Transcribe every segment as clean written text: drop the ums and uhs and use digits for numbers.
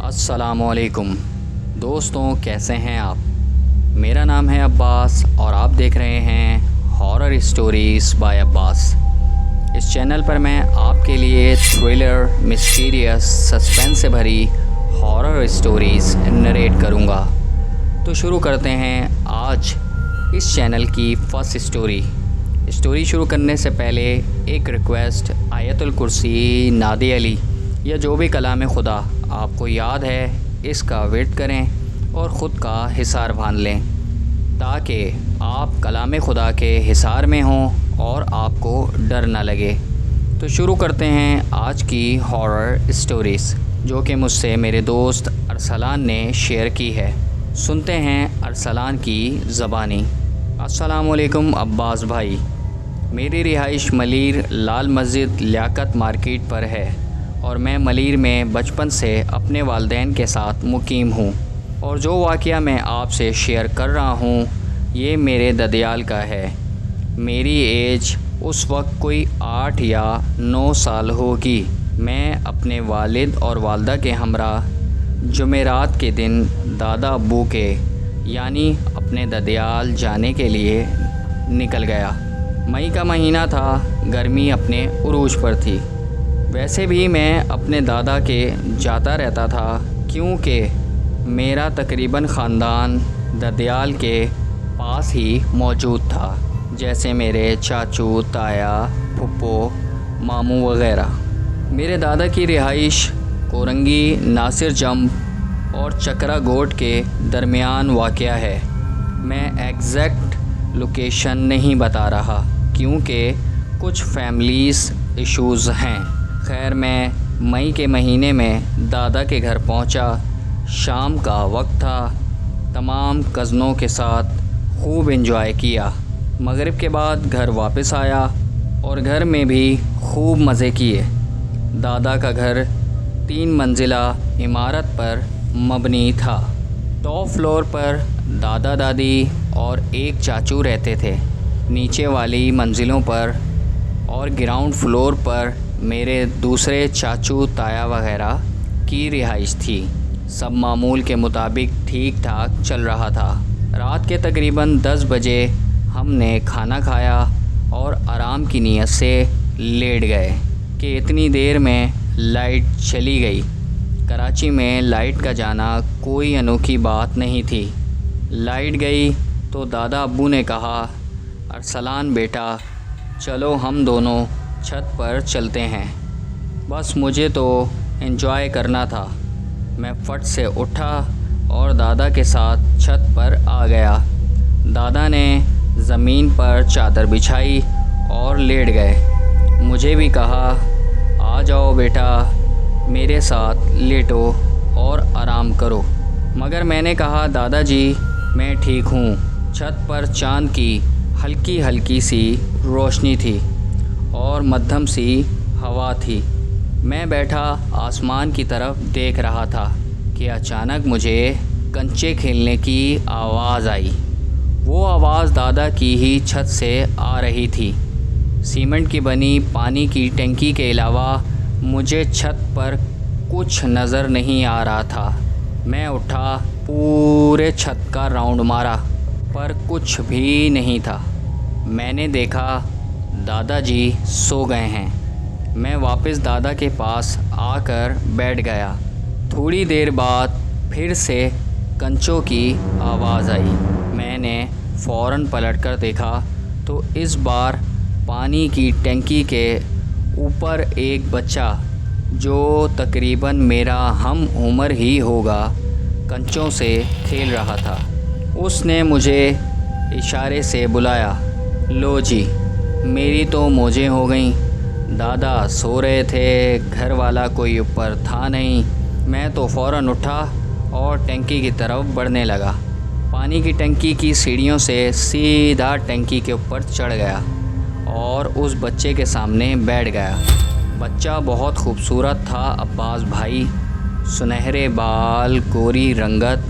अस्सलामुअलैकुम दोस्तों, कैसे हैं आप। मेरा नाम है अब्बास और आप देख रहे हैं हॉरर स्टोरीज़ बाय अब्बास। इस चैनल पर मैं आपके लिए थ्रिलर, मिस्टीरियस, सस्पेंस से भरी हॉरर स्टोरीज़ नरेट करूंगा। तो शुरू करते हैं आज इस चैनल की फ़र्स्ट स्टोरी शुरू करने से पहले एक रिक्वेस्ट, आयतुल कुर्सी, नादे अली या जो भी कलाम खुदा आपको याद है इसका विर्द करें और ख़ुद का हिसार बांध लें ताकि आप कलाम खुदा के हिसार में हों और आपको डर ना लगे। तो शुरू करते हैं आज की हॉरर स्टोरीज़ जो कि मुझसे मेरे दोस्त अरसलान ने शेयर की है। सुनते हैं अरसलान की ज़बानी। अस्सलामुअलैकुम अब्बास भाई, मेरी रिहाइश मलीर लाल मस्जिद लियाकत मार्केट पर है और मैं मलीर में बचपन से अपने वालिदैन के साथ मुकीम हूँ। और जो वाक़या मैं आपसे शेयर कर रहा हूँ ये मेरे ददियाल का है। मेरी एज उस वक्त कोई 8 या 9 साल होगी। मैं अपने वालिद और वालदा के हमरा जुमेरात के दिन दादा अब्बू के यानी अपने ददियाल जाने के लिए निकल गया। मई का महीना था, गर्मी अपने उरूज पर थी। वैसे भी मैं अपने दादा के जाता रहता था क्योंकि मेरा तकरीबन ख़ानदान ददियाल के पास ही मौजूद था, जैसे मेरे चाचू, ताया, फुप्पो, मामू वग़ैरह। मेरे दादा की रिहाइश कोरंगी, नासिर जंप और चकरा गोट के दरमियान वाक़या है। मैं एग्जैक्ट लोकेशन नहीं बता रहा क्योंकि कुछ फैमिलीज़ इश्यूज़ हैं। खैर, मैं मई के महीने में दादा के घर पहुंचा। शाम का वक्त था। तमाम कज़नों के साथ खूब एंजॉय किया। मगरिब के बाद घर वापस आया और घर में भी खूब मज़े किए। दादा का घर 3 मंजिला इमारत पर मबनी था। टॉप फ्लोर पर दादा दादी और एक चाचू रहते थे। नीचे वाली मंजिलों पर और ग्राउंड फ्लोर पर मेरे दूसरे चाचू, ताया वग़ैरह की रिहाइश थी। सब मामूल के मुताबिक ठीक ठाक चल रहा था। रात के तकरीबन 10 बजे हमने खाना खाया और आराम की नीयत से लेट गए कि इतनी देर में लाइट चली गई। कराची में लाइट का जाना कोई अनोखी बात नहीं थी। लाइट गई तो दादा अब्बू ने कहा, अरसलान बेटा, चलो हम दोनों छत पर चलते हैं। बस मुझे तो एंजॉय करना था। मैं फट से उठा और दादा के साथ छत पर आ गया। दादा ने ज़मीन पर चादर बिछाई और लेट गए। मुझे भी कहा, आ जाओ बेटा, मेरे साथ लेटो और आराम करो। मगर मैंने कहा, दादाजी मैं ठीक हूँ। छत पर चाँद की हल्की हल्की सी रोशनी थी और मध्यम सी हवा थी। मैं बैठा आसमान की तरफ देख रहा था कि अचानक मुझे कंचे खेलने की आवाज़ आई। वो आवाज़ दादा की ही छत से आ रही थी। सीमेंट की बनी पानी की टंकी के अलावा मुझे छत पर कुछ नज़र नहीं आ रहा था। मैं उठा, पूरे छत का राउंड मारा पर कुछ भी नहीं था। मैंने देखा दादाजी सो गए हैं। मैं वापस दादा के पास आकर बैठ गया। थोड़ी देर बाद फिर से कंचों की आवाज़ आई। मैंने फ़ौरन पलटकर देखा तो इस बार पानी की टंकी के ऊपर एक बच्चा जो तकरीबन मेरा हम उम्र ही होगा कंचों से खेल रहा था। उसने मुझे इशारे से बुलाया। लो जी, मेरी तो मौजें हो गईं। दादा सो रहे थे, घर वाला कोई ऊपर था नहीं। मैं तो फ़ौरन उठा और टंकी की तरफ बढ़ने लगा। पानी की टंकी की सीढ़ियों से सीधा टंकी के ऊपर चढ़ गया और उस बच्चे के सामने बैठ गया। बच्चा बहुत खूबसूरत था अब्बास भाई। सुनहरे बाल, गोरी रंगत,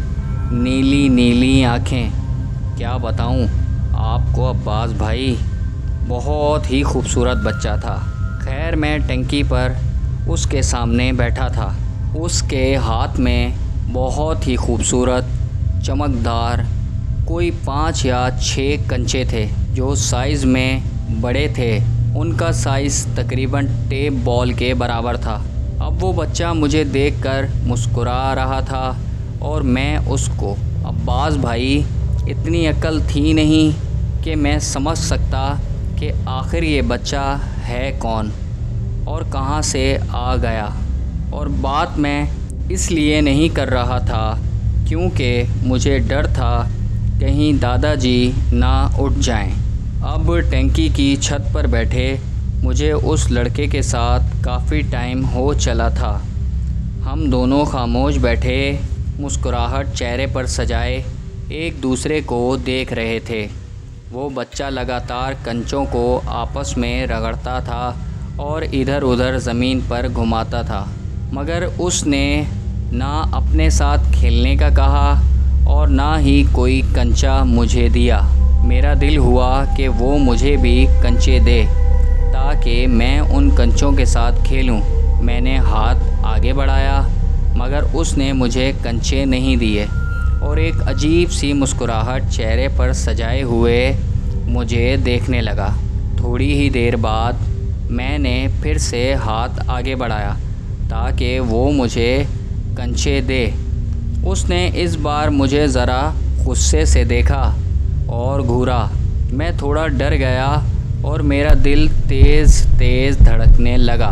नीली नीली आँखें। क्या बताऊं आपको अब्बास भाई, बहुत ही खूबसूरत बच्चा था। खैर, मैं टंकी पर उसके सामने बैठा था। उसके हाथ में बहुत ही खूबसूरत चमकदार कोई 5 या 6 कंचे थे जो साइज़ में बड़े थे। उनका साइज़ तकरीबन टेप बॉल के बराबर था। अब वो बच्चा मुझे देखकर मुस्कुरा रहा था और मैं उसको, अब्बास भाई, इतनी अक्ल थी नहीं कि मैं समझ सकता कि आखिर ये बच्चा है कौन और कहाँ से आ गया। और बात मैं इसलिए नहीं कर रहा था क्योंकि मुझे डर था कहीं दादाजी ना उठ जाएं। अब टंकी की छत पर बैठे मुझे उस लड़के के साथ काफ़ी टाइम हो चला था। हम दोनों खामोश बैठे, मुस्कुराहट चेहरे पर सजाए एक दूसरे को देख रहे थे। वो बच्चा लगातार कंचों को आपस में रगड़ता था और इधर उधर ज़मीन पर घुमाता था, मगर उसने ना अपने साथ खेलने का कहा और ना ही कोई कंचा मुझे दिया। मेरा दिल हुआ कि वो मुझे भी कंचे दे ताकि मैं उन कंचों के साथ खेलूं। मैंने हाथ आगे बढ़ाया मगर उसने मुझे कंचे नहीं दिए और एक अजीब सी मुस्कुराहट चेहरे पर सजाए हुए मुझे देखने लगा। थोड़ी ही देर बाद मैंने फिर से हाथ आगे बढ़ाया ताकि वो मुझे कंचे दे। उसने इस बार मुझे ज़रा गुस्से से देखा और घूरा। मैं थोड़ा डर गया और मेरा दिल तेज़ तेज़ धड़कने लगा।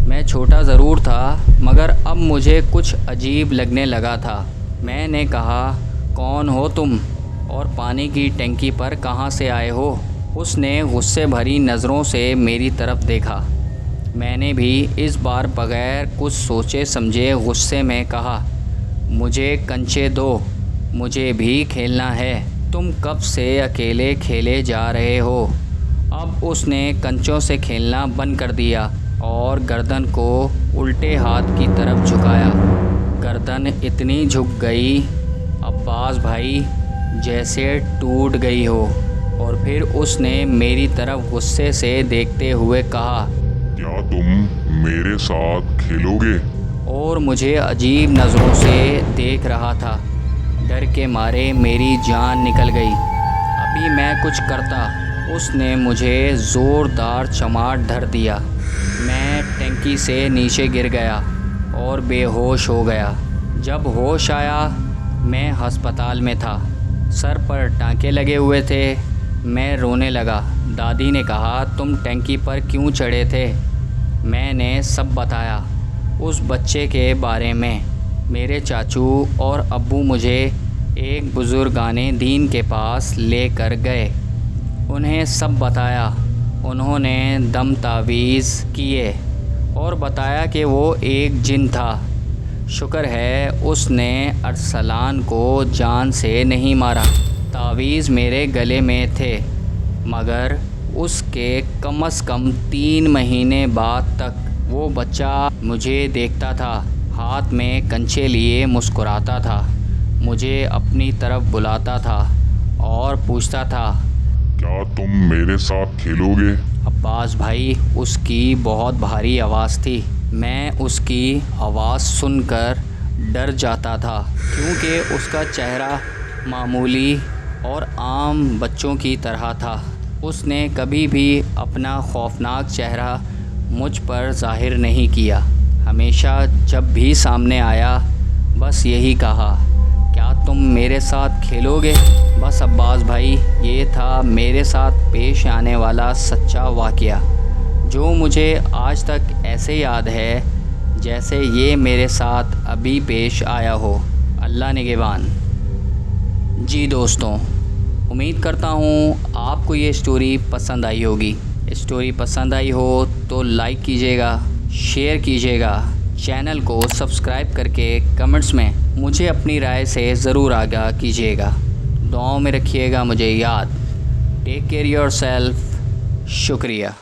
मैं छोटा ज़रूर था मगर अब मुझे कुछ अजीब लगने लगा था। मैंने कहा, कौन हो तुम और पानी की टंकी पर कहाँ से आए हो? उसने गुस्से भरी नज़रों से मेरी तरफ़ देखा। मैंने भी इस बार बग़ैर कुछ सोचे समझे गुस्से में कहा, मुझे कंचे दो, मुझे भी खेलना है। तुम कब से अकेले खेले जा रहे हो? अब उसने कंचों से खेलना बंद कर दिया और गर्दन को उल्टे हाथ की तरफ झुकाया। गर्दन इतनी झुक गई अब्बास भाई जैसे टूट गई हो। और फिर उसने मेरी तरफ गुस्से से देखते हुए कहा, क्या तुम मेरे साथ खेलोगे? और मुझे अजीब नज़रों से देख रहा था। डर के मारे मेरी जान निकल गई। अभी मैं कुछ करता, उसने मुझे ज़ोरदार चमाट धर दिया। मैं टंकी से नीचे गिर गया और बेहोश हो गया। जब होश आया मैं अस्पताल में था। सर पर टाँके लगे हुए थे। मैं रोने लगा। दादी ने कहा, तुम टंकी पर क्यों चढ़े थे? मैंने सब बताया उस बच्चे के बारे में। मेरे चाचू और अब्बू मुझे एक बुज़ुर्गाने दीन के पास लेकर गए। उन्हें सब बताया। उन्होंने दम तावीज़ किए और बताया कि वो एक जिन था। शुक्र है उसने अरसलान को जान से नहीं मारा। तावीज़ मेरे गले में थे मगर उसके कम से कम 3 महीने बाद तक वो बच्चा मुझे देखता था, हाथ में कंचे लिए मुस्कुराता था, मुझे अपनी तरफ बुलाता था और पूछता था, क्या तुम मेरे साथ खेलोगे? अब्बास भाई, उसकी बहुत भारी आवाज़ थी। मैं उसकी आवाज़ सुनकर डर जाता था क्योंकि उसका चेहरा मामूली और आम बच्चों की तरह था। उसने कभी भी अपना खौफनाक चेहरा मुझ पर ज़ाहिर नहीं किया। हमेशा जब भी सामने आया बस यही कहा, क्या तुम मेरे साथ खेलोगे? बस अब्बास भाई, ये था मेरे साथ पेश आने वाला सच्चा वाक़या जो मुझे आज तक ऐसे याद है जैसे ये मेरे साथ अभी पेश आया हो। अल्लाह निगहबान। जी दोस्तों, उम्मीद करता हूँ आपको ये स्टोरी पसंद आई होगी। स्टोरी पसंद आई हो तो लाइक कीजिएगा, शेयर कीजिएगा, चैनल को सब्सक्राइब करके कमेंट्स में मुझे अपनी राय से ज़रूर आगाह कीजिएगा। दुआओं में रखिएगा मुझे याद। Take care yourself. शुक्रिया।